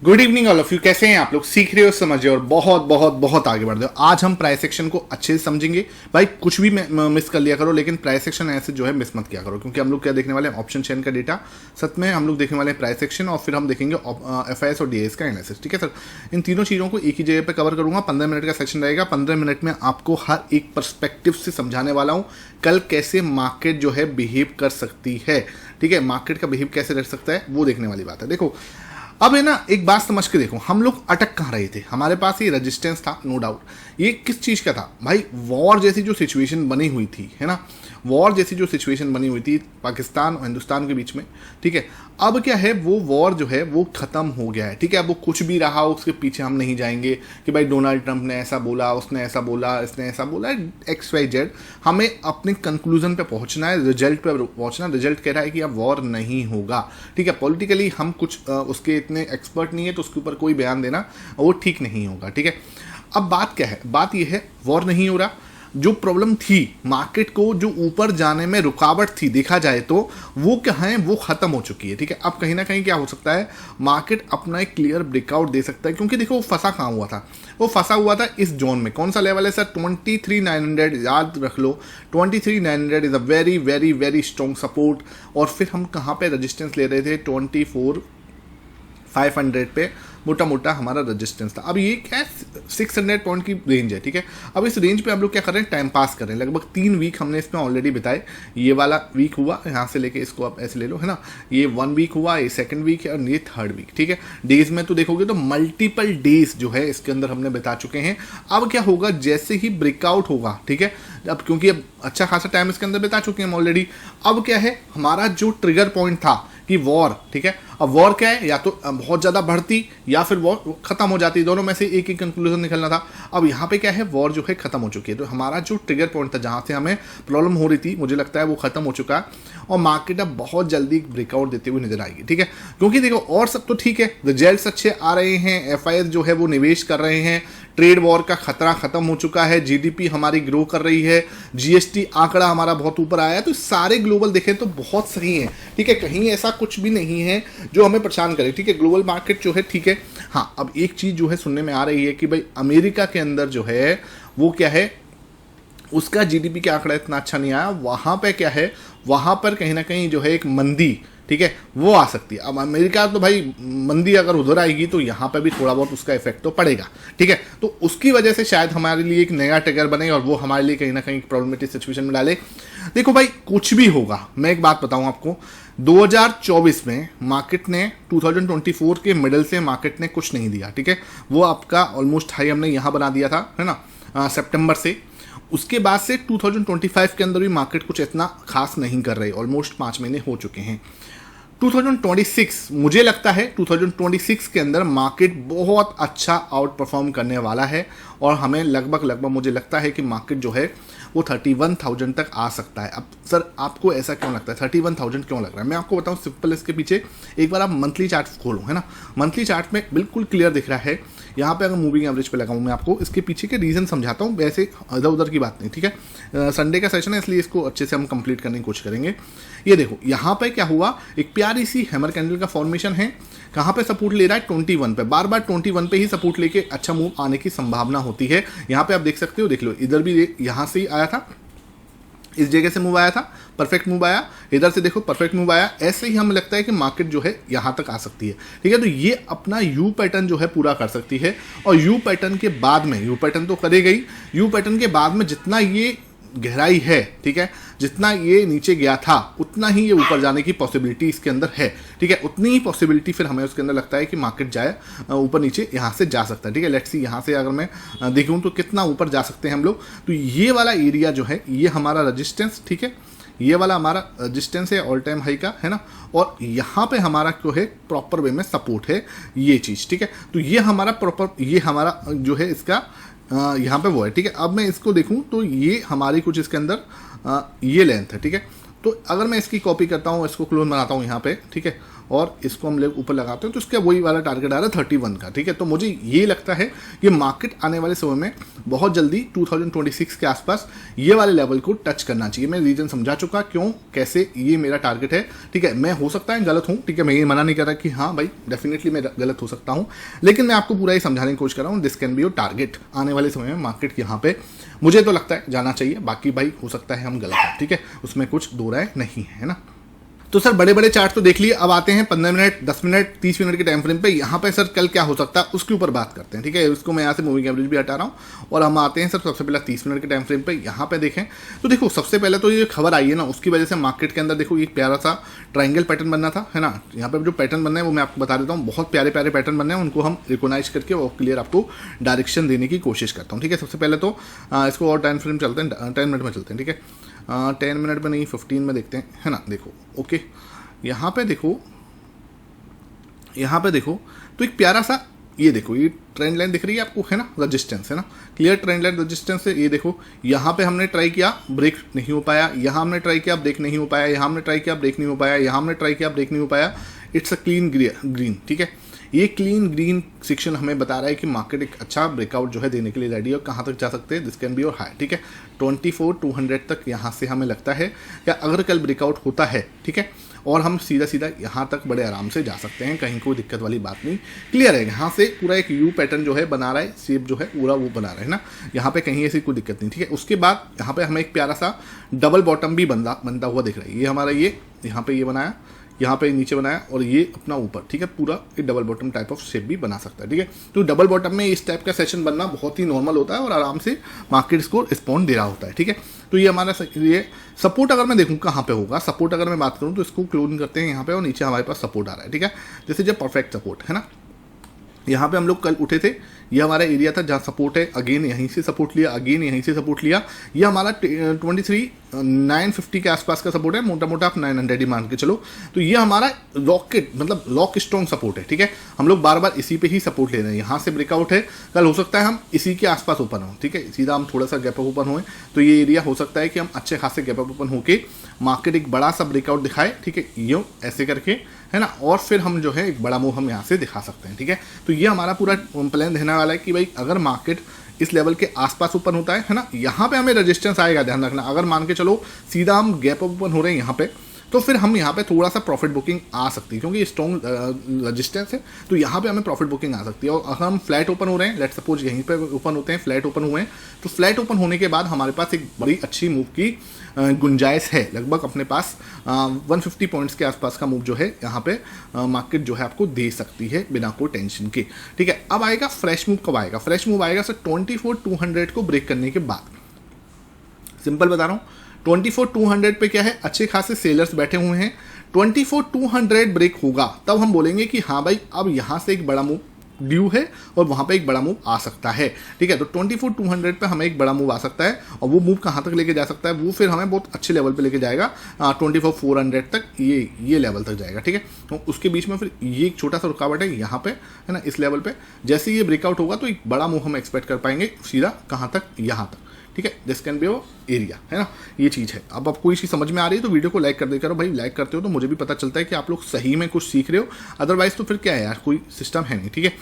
Good evening all of you. कैसे हैं आप लोग? सीख रहे हो, समझ रहे हो और बहुत बहुत बहुत आगे बढ़ रहे हो। आज हम प्राइस एक्शन को अच्छे से समझेंगे। भाई कुछ भी मिस कर लिया करो, लेकिन प्राइस एक्शन ऐसे जो है मिस मत किया करो, क्योंकि हम लोग क्या देखने वाले हैं? ऑप्शन चेन का डेटा। सच में हम लोग देखने वाले हैं प्राइस एक्शन, और फिर हम देखेंगे एफआईएस और डीएस का एनालिसिस। ठीक है सर, इन तीनों चीज़ों को एक ही जगह पर कवर करूंगा। 15 मिनट का सेक्शन रहेगा। 15 मिनट में आपको हर एक पर्सपेक्टिव से समझाने वाला हूँ कल कैसे मार्केट जो है बिहेव कर सकती है। ठीक है, मार्केट का बिहेव कैसे रह सकता है वो देखने वाली बात है। देखो अब है ना, एक बात समझ के देखो, हम लोग अटक कहाँ रहे थे? हमारे पास ये रेजिस्टेंस था, नो डाउट। ये किस चीज़ का था भाई? वॉर जैसी जो सिचुएशन बनी हुई थी, है ना, वॉर जैसी जो सिचुएशन बनी हुई थी पाकिस्तान और हिंदुस्तान के बीच में। ठीक है, अब क्या है, वो वॉर जो है वो ख़त्म हो गया है। ठीक है, अब वो कुछ भी रहा हो उसके पीछे हम नहीं जाएंगे कि भाई डोनाल्ड ट्रंप ने ऐसा बोला, उसने ऐसा बोला, इसने ऐसा बोला, एक्स वाई जेड। हमें अपने कंक्लूजन पे पहुंचना है, रिजल्ट पे पहुंचना। रिजल्ट कह रहा है कि अब वॉर नहीं होगा। ठीक है, पॉलिटिकली हम कुछ उसके इतने एक्सपर्ट नहीं है, तो उसके ऊपर कोई बयान देना वो ठीक नहीं होगा। ठीक है, अब बात क्या है? बात यह है, वॉर नहीं हो रहा। जो प्रॉब्लम थी मार्केट को, जो ऊपर जाने में रुकावट थी, देखा जाए तो वो क्या है, वो खत्म हो चुकी है। ठीक है, अब कहीं ना कहीं क्या हो सकता है, मार्केट अपना एक क्लियर ब्रेकआउट दे सकता है। क्योंकि देखो वो फंसा कहाँ हुआ था? वो फंसा हुआ था इस जोन में। कौन सा लेवल है सर? 23,900। याद रख लो, 23,900 is a very very very strong support. और फिर हम कहाँ पे रजिस्टेंस ले रहे थे? 24,500 पे मोटा मोटा हमारा रेजिस्टेंस था। अब ये क्या है, 600 पॉइंट की रेंज है। ठीक है, अब इस रेंज पे हम लोग क्या कर रहे हैं? टाइम पास कर रहे हैं। लगभग 3 वीक हमने इसमें ऑलरेडी बिताए। ये वाला वीक हुआ, यहाँ से लेके इसको आप ऐसे ले लो, है ना, ये 1 वीक हुआ, ये 2nd वीक है, और ये 3rd वीक। ठीक है, डेज में तो देखोगे तो मल्टीपल डेज जो है इसके अंदर हमने बिता चुके हैं। अब क्या होगा, जैसे ही ब्रेकआउट होगा, ठीक है, अब क्योंकि अब अच्छा खासा टाइम इसके अंदर बिता चुके हैं ऑलरेडी, अब क्या है, हमारा जो ट्रिगर पॉइंट था कि वॉर, ठीक है, अब वॉर क्या है, या तो बहुत ज़्यादा बढ़ती या फिर वॉर खत्म हो जाती, दोनों में से एक ही कंक्लूजन निकलना था। अब यहाँ पे क्या है, वॉर जो है खत्म हो चुकी है। तो हमारा जो ट्रिगर पॉइंट था, जहाँ से हमें प्रॉब्लम हो रही थी, मुझे लगता है वो खत्म हो चुका है, और मार्केट अब बहुत जल्दी ब्रेकआउट देते हुए नजर आएगी। ठीक है, क्योंकि देखो और सब तो ठीक है, रिजल्ट्स अच्छे आ रहे हैं, एफआईएस जो है वो निवेश कर रहे हैं, ट्रेड वॉर का खतरा खत्म हो चुका है, जीडीपी हमारी ग्रो कर रही है, जीएसटी आंकड़ा हमारा बहुत ऊपर आया है। तो सारे ग्लोबल देखें तो बहुत सही है। ठीक है, कहीं ऐसा कुछ भी नहीं है जो हमें परेशान करे। ठीक है, ग्लोबल मार्केट जो है ठीक है। हाँ, अब एक चीज जो है सुनने में आ रही है कि भाई अमेरिका के अंदर जो है वो क्या है, उसका जीडीपी का आंकड़ा इतना अच्छा नहीं आया। वहां पे क्या है, वहां पर कहीं ना कहीं जो है एक मंदी, ठीक है, वो आ सकती है। अब अमेरिका तो भाई मंदी अगर उधर आएगी तो यहाँ पे भी थोड़ा बहुत उसका इफेक्ट तो पड़ेगा। ठीक है, तो उसकी वजह से शायद हमारे लिए एक नया ट्रिगर बने और वो हमारे लिए कहीं ना कहीं प्रॉब्लमेटिक सिचुएशन में डाले। देखो भाई कुछ भी होगा, मैं एक बात बताऊं आपको, 2024 में मार्केट ने 2024 के मिडल से मार्केट ने कुछ नहीं दिया। ठीक है, वो आपका ऑलमोस्ट हाई हमने यहाँ बना दिया था, है ना, सितंबर से। उसके बाद से 2025 के अंदर भी मार्केट कुछ इतना खास नहीं कर रही। ऑलमोस्ट 5 महीने हो चुके हैं। 2026 मुझे लगता है 2026 के अंदर मार्केट बहुत अच्छा आउट परफॉर्म करने वाला है, और हमें लगभग मुझे लगता है कि मार्केट जो है वो 31,000 तक आ सकता है। अब सर आपको ऐसा क्यों लगता है, 31,000 क्यों लग रहा है? मैं आपको बताऊं सिंपल, इसके पीछे एक बार आप मंथली चार्ट खोलो, है ना, मंथली चार्ट में बिल्कुल क्लियर दिख रहा है। यहाँ पे अगर मूविंग एवरेज पे लगाऊं, मैं आपको इसके पीछे के रीजन समझाता हूँ, वैसे इधर उधर की बात नहीं। ठीक है, संडे का सेशन है इसलिए इसको अच्छे से हम कंप्लीट करने की कोशिश करेंगे। ये देखो यहाँ पे क्या हुआ, एक प्यारी सी हैमर कैंडल का फॉर्मेशन है। कहाँ पे सपोर्ट ले रहा है? 21 पे। बार बार 21 पे ही सपोर्ट लेके अच्छा मूव आने की संभावना होती है। यहाँ पे आप देख सकते हो, देख लो, इधर भी यहाँ से ही आया था, इस जगह से मूव आया था, परफेक्ट मूव आया, इधर से देखो परफेक्ट मूव आया। ऐसे ही हमें लगता है कि मार्केट जो है यहाँ तक आ सकती है। ठीक है, तो ये अपना यू पैटर्न जो है पूरा कर सकती है, और यू पैटर्न के बाद में, यू पैटर्न तो करेगा ही, यू पैटर्न के बाद में जितना ये गहराई है, ठीक है, जितना ये नीचे गया था उतना ही ये ऊपर जाने की पॉसिबिलिटी इसके अंदर है। ठीक है, उतनी ही पॉसिबिलिटी फिर हमें उसके अंदर लगता है कि मार्केट जाए ऊपर नीचे, यहाँ से जा सकता है। ठीक है, लेट्स सी यहाँ से अगर मैं देखूँ तो कितना ऊपर जा सकते हैं हम लोग। तो ये वाला एरिया जो है ये हमारा रजिस्टेंस, ठीक है, ये वाला हमारा रजिस्टेंस है ऑल टाइम हाई का, है ना, और यहाँ पे हमारा जो है प्रॉपर वे में सपोर्ट है ये चीज़। ठीक है, तो ये हमारा प्रॉपर, ये हमारा जो है इसका यहाँ पे वो है। ठीक है, अब मैं इसको देखूँ तो ये हमारी कुछ इसके अंदर ये लेंथ है। ठीक है, तो अगर मैं इसकी कॉपी करता हूँ, इसको क्लोन बनाता हूँ यहाँ पे, ठीक है, और इसको हम लोग ऊपर लगाते हैं तो इसका वही वाला टारगेट आ रहा है 31 का, ठीक है। तो मुझे ये लगता है कि मार्केट आने वाले समय में बहुत जल्दी 2026 के आसपास ये वाले लेवल को टच करना चाहिए। मैं रीजन समझा चुका क्यों कैसे ये मेरा टारगेट है, ठीक है। मैं हो सकता है गलत हूँ, ठीक है, मैं ये मना नहीं कर रहा कि हाँ भाई डेफिनेटली मैं गलत हो सकता हूँ, लेकिन मैं आपको पूरा ही समझाने की कोशिश कर रहा हूँ। This can be your target आने वाले समय में मार्केट यहाँ पे मुझे तो लगता है जाना चाहिए, बाकी भाई हो सकता है हम गलत हैं, ठीक है, उसमें कुछ दो राय नहीं है ना। तो सर बड़े बड़े चार्ट तो देख लिए, अब आते हैं 15 मिनट 10 मिनट 30 मिनट के टाइम फ्रेम पे। यहाँ पे सर कल क्या हो सकता है उसके ऊपर बात करते हैं, ठीक है। उसको मैं यहाँ से मूविंग एवरेज भी हटा रहा हूँ और हम आते हैं सर सबसे पहले 30 मिनट के टाइम फ्रेम पे। यहाँ पे देखें तो देखो सबसे पहले तो ये खबर आई है ना, उसकी वजह से मार्केट के अंदर देखो एक प्यारा सा ट्राइंगल पैटर्न बनना था, है ना। यहाँ पे जो पैटर्न बनना है वो मैं आपको बता देता हूँ, बहुत प्यारे प्यारे पैटर्न बनने हैं, उनको हम रिकॉग्नाइज करके और क्लियर आपको डायरेक्शन देने की कोशिश करता हूँ, ठीक है। सबसे पहले तो इसको और टाइम फ्रेम चलते हैं, 10 मिनट में चलते हैं, ठीक है। 10 मिनट में नहीं 15 में देखते हैं, है ना। देखो ओके, यहाँ पे देखो तो एक प्यारा सा ये देखो ये ट्रेंड लाइन दिख रही है आपको, है ना, रेजिस्टेंस, है ना, क्लियर ट्रेंड लाइन रेजिस्टेंस है। ये देखो यहाँ पे हमने ट्राई किया ब्रेक नहीं हो पाया, यहाँ हमने ट्राई किया ब्रेक नहीं हो पाया, यहाँ हमने ट्राई किया ब्रेक नहीं हो पाया, यहाँ हमने ट्राई किया ब्रेक नहीं हो पाया। इट्स अ क्लीन ग्रीन, ठीक है। ये क्लीन ग्रीन सेक्शन हमें बता रहा है कि मार्केट एक अच्छा ब्रेकआउट जो है देने के लिए रेडी है। और कहाँ तक जा सकते हैं, this can be your high, ठीक है। 24,200 तक यहाँ से हमें लगता है कि अगर कल ब्रेकआउट होता है, ठीक है, और हम सीधा सीधा यहाँ तक बड़े आराम से जा सकते हैं, कहीं कोई दिक्कत वाली बात नहीं। क्लियर है, यहाँ से पूरा एक यू पैटर्न जो है बना रहा है, शेप जो है पूरा वो बना रहा है ना, यहाँ पे कहीं ऐसी कोई दिक्कत नहीं, ठीक है। उसके बाद यहाँ पे हमें एक प्यारा सा डबल बॉटम भी बनता हुआ दिख रहा है। ये हमारा ये यहाँ पे ये बनाया, यहाँ पे नीचे बनाया और ये अपना ऊपर, ठीक है, पूरा एक double bottom type of shape भी बना सकता है, ठीक है। तो डबल बॉटम में इस टाइप का सेशन बनना बहुत ही नॉर्मल होता है और आराम से मार्केट इसको रिस्पॉन्ड दे रहा होता है, ठीक है। तो ये हमारा ये सपोर्ट अगर मैं देखूँ कहाँ पे होगा, सपोर्ट अगर मैं बात करूँ तो इसको क्लोज करते हैं यहाँ पे और नीचे हमारे पास सपोर्ट आ रहा है, ठीक है। जैसे जब परफेक्ट सपोर्ट है ना, यहाँ पे हम लोग कल उठे थे, ये हमारा एरिया था जहाँ सपोर्ट है, अगेन यहीं से सपोर्ट लिया, अगेन यहीं से सपोर्ट लिया। ये हमारा 23,950 के आसपास का सपोर्ट है, मोटा मोटा आप 900 ही मान के चलो। तो ये हमारा लॉक स्ट्रॉन्ग सपोर्ट है, ठीक है। हम लोग बार बार इसी पे ही सपोर्ट ले रहे हैं। यहाँ से ब्रेकआउट है, कल हो सकता है हम इसी के आसपास ओपन हो, ठीक है, सीधा हम थोड़ा सा गैप अप ओपन हुए तो ये एरिया हो सकता है कि हम अच्छे खासे गैप अप ओपन होके मार्केट एक बड़ा सा ब्रेकआउट दिखाए, ठीक है, यूँ ऐसे करके, है ना, और फिर हम जो है एक बड़ा मूव हम यहाँ से दिखा सकते हैं, ठीक है। तो ये हमारा पूरा प्लान रहने वाला है कि भाई अगर मार्केट इस लेवल के आसपास ओपन होता है ना, यहाँ पे हमें रेजिस्टेंस आएगा, ध्यान रखना। अगर मान के चलो सीधा हम गैप अप ओपन हो रहे हैं यहाँ पे, तो फिर हम यहाँ पे थोड़ा सा प्रॉफिट बुकिंग आ सकती है, क्योंकि स्ट्रॉन्ग रेजिस्टेंस है, तो यहाँ पे हमें प्रॉफिट बुकिंग आ सकती है। और अगर हम फ्लैट ओपन हो रहे हैं, लेट सपोज यहीं पे ओपन होते हैं, फ्लैट ओपन हुए हैं, तो फ्लैट ओपन होने के बाद हमारे पास एक बड़ी अच्छी मूव की गुंजाइश है। लगभग अपने पास 150 पॉइंट्स के आसपास का मूव जो है यहाँ पे मार्केट जो है आपको दे सकती है बिना कोई टेंशन के, ठीक है। अब आएगा फ्रेश मूव, कब आएगा फ्रेश मूव? आएगा सर 24,200 को ब्रेक करने के बाद। सिंपल बता रहा हूँ, 24,200 पे क्या है, अच्छे खासे सेलर्स बैठे हुए हैं। 24,200 ब्रेक होगा तब हम बोलेंगे कि हाँ भाई अब यहाँ से एक बड़ा मूव ड्यू है और वहाँ पे एक बड़ा मूव आ सकता है, ठीक है। तो 24,200 पे हमें एक बड़ा मूव आ सकता है और वो मूव कहाँ तक लेके जा सकता है, वो फिर हमें बहुत अच्छे लेवल पे लेके जाएगा 24,400 तक, ये लेवल तक जाएगा, ठीक है। तो उसके बीच में फिर ये एक छोटा सा रुकावट है यहाँ पे, है ना, इस लेवल पे। जैसे ये ब्रेकआउट होगा तो एक बड़ा मूव हम एक्सपेक्ट कर पाएंगे सीधा कहाँ तक, यहाँ तक, ठीक है। दिस कैन बी वो एरिया, है ना, ये चीज़ है। अब आपको इसी समझ में आ रही है तो वीडियो को लाइक कर दे करो भाई। लाइक करते हो तो मुझे भी पता चलता है कि आप लोग सही में कुछ सीख रहे हो, अदरवाइज तो फिर क्या है यार, कोई सिस्टम है नहीं, ठीक है।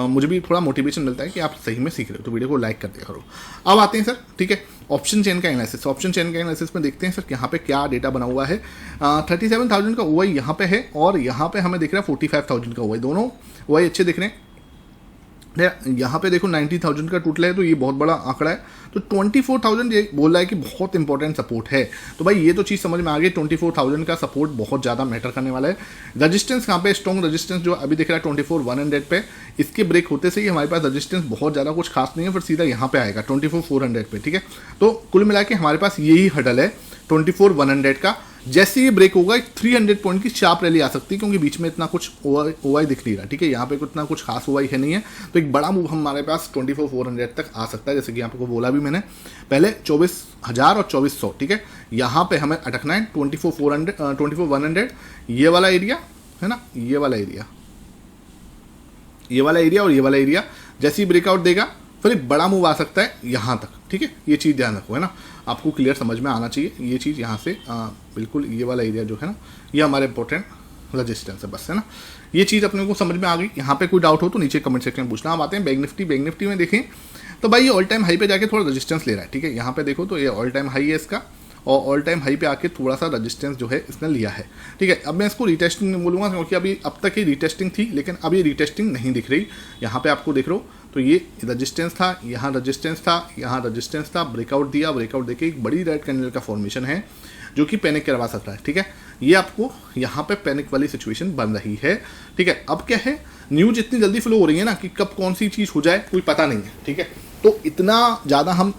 मुझे भी थोड़ा मोटिवेशन मिलता है कि आप सही में सीख रहे हो, तो वीडियो को लाइक कर दिया करो। अब आते हैं सर, ठीक है, ऑप्शन चेन का एनालिसिस। ऑप्शन चेन का एनालिसिस में देखते हैं सर यहाँ पे क्या डेटा बना हुआ है। 37,000 का ओवाई यहाँ पे है और यहाँ पे हमें दिख रहा है 45,000 का ओवाई, दोनों ओवाई अच्छे दिख रहे हैं। यहाँ पे देखो 90,000 का टोटल है, तो ये बहुत बड़ा आंकड़ा है। तो 24,000 ये बोल रहा है कि बहुत इंपॉर्टेंट सपोर्ट है। तो भाई ये तो चीज़ समझ में आ गई, 24,000 का सपोर्ट बहुत ज़्यादा मैटर करने वाला है। रजिस्टेंस कहाँ पे, स्ट्रॉन्ग रजिस्टेंस जो अभी दिख रहा है 24,100 पे, इसके ब्रेक होते से ही हमारे पास रजिस्टेंस बहुत ज़्यादा कुछ खास नहीं है, फिर सीधा यहाँ पे आएगा 24,400 पे, ठीक है। तो कुल मिला के हमारे पास यही हडल है 24,100 का। जैसे ये ब्रेक होगा 300 पॉइंट की शार्प रैली आ सकती है, क्योंकि बीच में इतना कुछ ओवाई दिख नहीं रहा, ठीक है। यहाँ पे इतना कुछ खास ओवाई है नहीं है, तो एक बड़ा मूव हमारे पास 24,400 तक आ सकता है। जैसे कि आपको बोला भी मैंने पहले 24,000 और 2400, ठीक है। यहाँ पे हमें अटकना है 24,100, ये वाला एरिया है ना, ये वाला एरिया और ये वाला एरिया। जैसे ही ब्रेकआउट देगा फिर एक बड़ा मूव आ सकता है यहाँ तक, ठीक है। ये चीज़ ध्यान रखो, है ना, आपको क्लियर समझ में आना चाहिए ये चीज़। यहाँ से बिल्कुल ये वाला एरिया जो है ना, ये हमारे इंपॉर्टेंट रजिस्टेंस है बस, है ना। ये चीज़ अपने को समझ में आ गई। यहाँ पे कोई डाउट हो तो नीचे कमेंट सेक्शन में पूछना। अब आते हैं बैंक निफ्टी। बैंक निफ्टी में देखें तो भाई ये ऑल टाइम हाई पे जाके थोड़ा रजिस्टेंस ले रहा है, ठीक है। यहाँ पे देखो तो ये ऑल टाइम हाई है इसका, और ऑल टाइम हाई पे आके थोड़ा सा रजिस्टेंस जो है इसने लिया है, ठीक है। अब मैं इसको रिटेस्टिंग नहीं बोलूँगा क्योंकि अभी अब तक ये रिटेस्टिंग थी, लेकिन अब ये रिटेस्टिंग नहीं दिख रही। यहाँ पे आपको देख रहे हो तो ये रजिस्टेंस था, यहाँ रजिस्टेंस था, यहाँ रजिस्टेंस था, ब्रेकआउट दिया, ब्रेकआउट देके एक बड़ी रेड कैंडल का फॉर्मेशन है जो कि पैनिक करवा सकता है, ठीक है। ये आपको यहाँ पे पैनिक वाली सिचुएशन बन रही है, ठीक है। अब क्या है, न्यूज इतनी जल्दी फ्लो हो रही है ना कि कब कौन सी चीज़ हो जाए कोई पता नहीं है, ठीक है। तो इतना ज़्यादा हम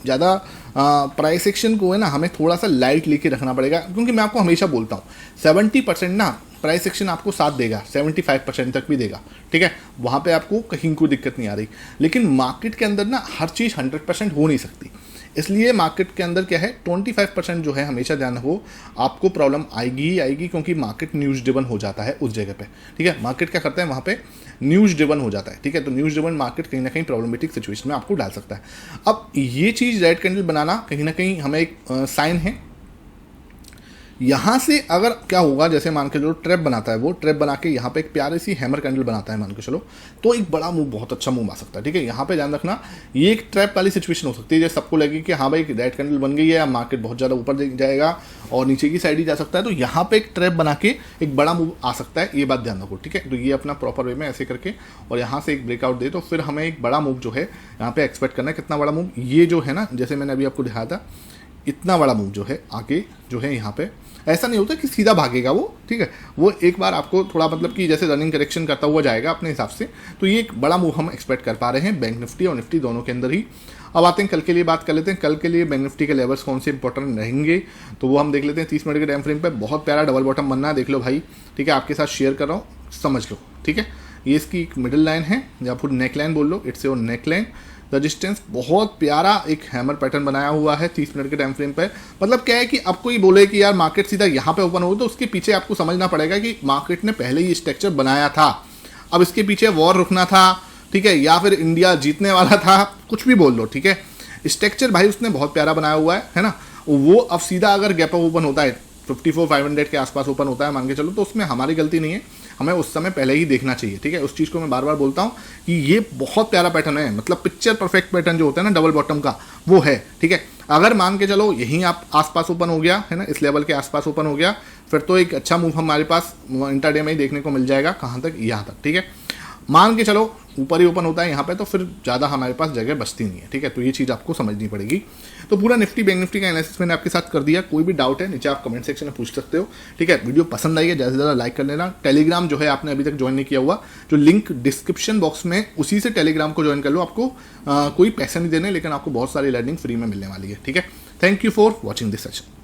प्राइस एक्शन को है ना हमें थोड़ा सा लाइट लेके रखना पड़ेगा, क्योंकि मैं आपको हमेशा बोलता हूँ 70% ना प्राइस एक्शन आपको साथ देगा, 75% तक भी देगा, ठीक है। वहाँ पे आपको कहीं कोई दिक्कत नहीं आ रही। लेकिन मार्केट के अंदर ना हर चीज़ 100% हो नहीं सकती, इसलिए मार्केट के अंदर क्या है 25% जो है हमेशा ध्यान रखो, आपको प्रॉब्लम आएगी ही आएगी, क्योंकि मार्केट न्यूज़ ड्रिवन हो जाता है उस जगह पे, ठीक है। मार्केट क्या करता है वहाँ पे न्यूज़ ड्रिवन हो जाता है, ठीक है। तो न्यूज़ ड्रिवन मार्केट कहीं ना कहीं प्रॉब्लमेटिक सिचुएशन में आपको डाल सकता है। अब ये चीज़ रेड कैंडल बनाना कहीं ना कहीं हमें एक साइन है। यहाँ से अगर क्या होगा, जैसे मान के चलो ट्रैप बनाता है, वो ट्रैप बना के यहाँ पे एक प्यारी सी हैमर कैंडल बनाता है मान के चलो, तो एक बड़ा मूव, बहुत अच्छा मूव आ सकता है, ठीक है। यहाँ पे ध्यान रखना, ये एक ट्रैप वाली सिचुएशन हो सकती है, जैसे सबको लगे कि हाँ भाई एक रेड कैंडल बन गई है, मार्केट बहुत ज़्यादा ऊपर जाएगा और नीचे की साइड ही जा सकता है, तो यहाँ पे एक ट्रैप बना के एक बड़ा मूव आ सकता है, ये बात ध्यान रखो, ठीक है। तो ये अपना प्रॉपर वे में ऐसे करके और यहाँ से एक ब्रेकआउट दे तो फिर हमें एक बड़ा मूव जो है यहाँ पे एक्सपेक्ट करना है। कितना बड़ा मूव, ये जो है ना, जैसे मैंने अभी आपको दिखाया था, इतना बड़ा मूव जो है आगे जो है यहाँ पे ऐसा नहीं होता कि सीधा भागेगा वो, ठीक है। वो एक बार आपको थोड़ा मतलब कि जैसे रनिंग करेक्शन करता हुआ जाएगा अपने हिसाब से, तो ये एक बड़ा मूव हम एक्सपेक्ट कर पा रहे हैं बैंक निफ्टी और निफ्टी दोनों के अंदर ही। अब आते हैं कल के लिए बात कर लेते हैं। कल के लिए बैंक निफ्टी के लेवल्स कौन से इंपॉर्टेंट रहेंगे तो वो हम देख लेते हैं। 30 मिनट के टाइम फ्रेम पर बहुत प्यारा डबल बॉटम बनना है, देख लो भाई, ठीक है। आपके साथ शेयर कर रहा हूँ, समझ लो, ठीक है। ये इसकी एक मिडिल लाइन है या फिर नेक लाइन बोल लो, इट्स योर नेक लाइन। रजिस्टेंस बहुत प्यारा एक हैमर पैटर्न बनाया हुआ है 30 मिनट के टाइम फ्रेम पे। मतलब क्या है कि अब कोई बोले कि यार मार्केट सीधा यहाँ पे ओपन हो, तो उसके पीछे आपको समझना पड़ेगा कि मार्केट ने पहले ही स्ट्रक्चर बनाया था, अब इसके पीछे वॉर रुकना था, ठीक है, या फिर इंडिया जीतने वाला था, कुछ भी बोल लो, ठीक है। स्ट्रक्चर भाई उसने बहुत प्यारा बनाया हुआ है ना। वो अब सीधा अगर गैप अप ओपन होता है 54,500 के आसपास ओपन होता है मान के चलो, तो उसमें हमारी गलती नहीं है, हमें उस समय पहले ही देखना चाहिए, ठीक है। उस चीज़ को मैं बार बार बोलता हूँ कि ये बहुत प्यारा पैटर्न है, मतलब पिक्चर परफेक्ट पैटर्न जो होता है ना डबल बॉटम का, वो है, ठीक है। अगर मान के चलो यहीं आप आसपास ओपन हो गया है ना, इस लेवल के आसपास ओपन हो गया, फिर तो एक अच्छा मूव हमारे पास इंट्राडे में ही देखने को मिल जाएगा। कहाँ तक, यहाँ तक, ठीक है। मान के चलो ऊपर ही ओपन होता है यहाँ पे, तो फिर ज़्यादा हमारे पास जगह बचती नहीं है, ठीक है। तो ये चीज़ आपको समझनी पड़ेगी। तो पूरा निफ्टी बैंक निफ्टी का एनालिसिस मैंने आपके साथ कर दिया। कोई भी डाउट है नीचे आप कमेंट सेक्शन में पूछ सकते हो, ठीक है। वीडियो पसंद आई है ज़्यादा से ज़्यादा लाइक कर लेना। टेलीग्राम जो है आपने अभी तक ज्वाइन नहीं किया हुआ, जो लिंक डिस्क्रिप्शन बॉक्स में, उसी से टेलीग्राम को ज्वाइन कर लो। आपको कोई पैसे नहीं देने, लेकिन आपको बहुत सारी लर्निंग फ्री में मिलने वाली है, ठीक है। Thank you for watching this session.